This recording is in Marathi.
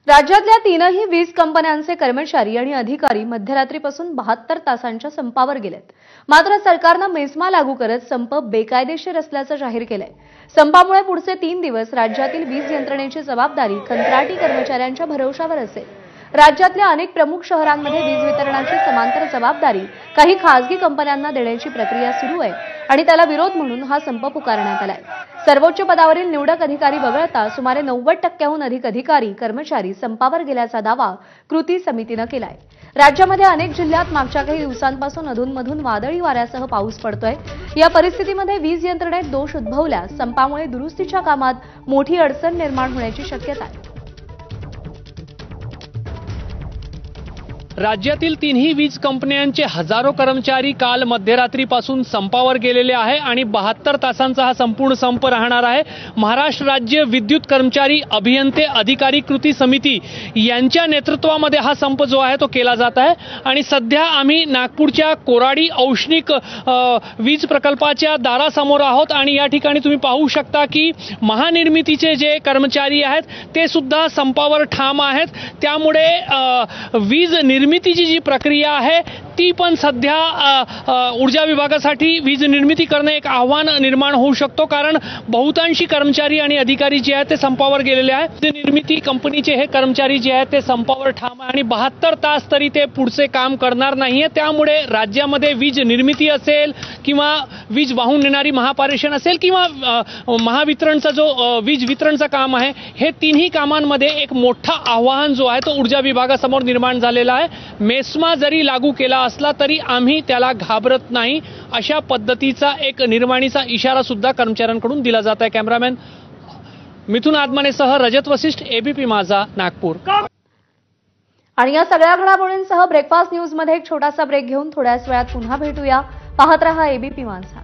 राज्यातल्या तीनही वीज कंपन्यांचे कर्मचारी आणि अधिकारी मध्यरात्रीपासून 72 तासांच्या संपावर गेलेत। मात्र सरकारनं मेस्मा लागू करत संप बेकायदेशीर असल्याचं जाहीर केलंय। संपामुळे पुढचे 3 दिवस राज्यातील वीज यंत्रणेची जबाबदारी कंत्राटी कर्मचाऱ्यांच्या भरवशावर असेल। राज्यातल्या अनेक प्रमुख शहरांमध्ये वीज वितरणाची समांतर जबाबदारी काही खासगी कंपन्यांना देण्याची प्रक्रिया सुरू आहे आणि त्याला विरोध म्हणून हा संप पुकारण्यात आलाय। सर्वोच्च पदावरील निवडक अधिकारी वगळता सुमारे 90% अधिक अधिकारी कर्मचारी संपावर गेल्याचा दावा कृती समितीने केलाय। राज्यामध्ये अनेक जिल्ह्यात मागच्या काही दिवसांपासून अधूनमधून वादळी वाऱ्यासह पाऊस पडतोय। या परिस्थितीमध्ये वीज यंत्रणेत दोष उद्भवल्यास संपामुळे दुरुस्तीच्या कामात मोठी अडचण निर्माण होण्याची शक्यता आहे। राज्यातील तीनही वीज कंपन्यांचे हजारो कर्मचारी काल मध्यरात्रीपासून संपावर गेलेले आहे आणि 72 तासांचा हा संपूर्ण संप राहणार आहे। महाराष्ट्र राज्य विद्युत कर्मचारी अभियंते अधिकारी कृती समिती यांच्या नेतृत्वामध्ये हा संप जो आहे तो केला जात आहे आणि सध्या आम्ही नागपूरच्या कोराडी औष्णिक वीज प्रकल्पाच्या दारासमोर आहोत आणि या ठिकाणी तुम्ही पाहू शकता की महानिर्मितीचे जे कर्मचारी आहेत ते सुद्धा संपावर ठाम आहेत। त्यामुळे वीज निर्मितीची जी प्रक्रिया आहे ती पण सध्या ऊर्जा विभागासाठी वीज निर्मिती करणे एक आव्हान निर्माण होऊ शकतो, कारण बहुतांशी कर्मचारी आणि अधिकारी जे आहेत ते संपावर गेलेले आहेत। वीज निर्मिती कंपनीचे हे कर्मचारी जे आहेत ते संपावर ठाम आहे आणि 72 तास तरी ते पुढचे काम करणार नाहीये। त्यामुळे राज्यामध्ये वीज निर्मिती असेल किंवा वीज वाहून नेणारी महापारेषण असेल किंवा महावितरणचा जो वीज वितरणचं काम आहे, हे तिन्ही कामांमध्ये एक मोठा आव्हान जो आहे तो ऊर्जा विभागासमोर निर्माण झालेला आहे। मेस्मा जरी लागू केला असला तरी आम्ही त्याला घाबरत नाही, अशा पद्धतीचा एक निर्माणीचा इशारा सुद्धा कर्मचाऱ्यांकडून दिला जात आहे। कॅमेरामॅन मिथुन आदमानेसह रजत वशिष्ठ, एबीपी माझा, नागपूर। आणि या सगळ्या घडामोडींसह ब्रेकफास्ट न्यूज मध्ये एक छोटासा ब्रेक घेऊन थोड्याच वेळात पुन्हा भेटूया। पाहत रहा एबीपी माझा।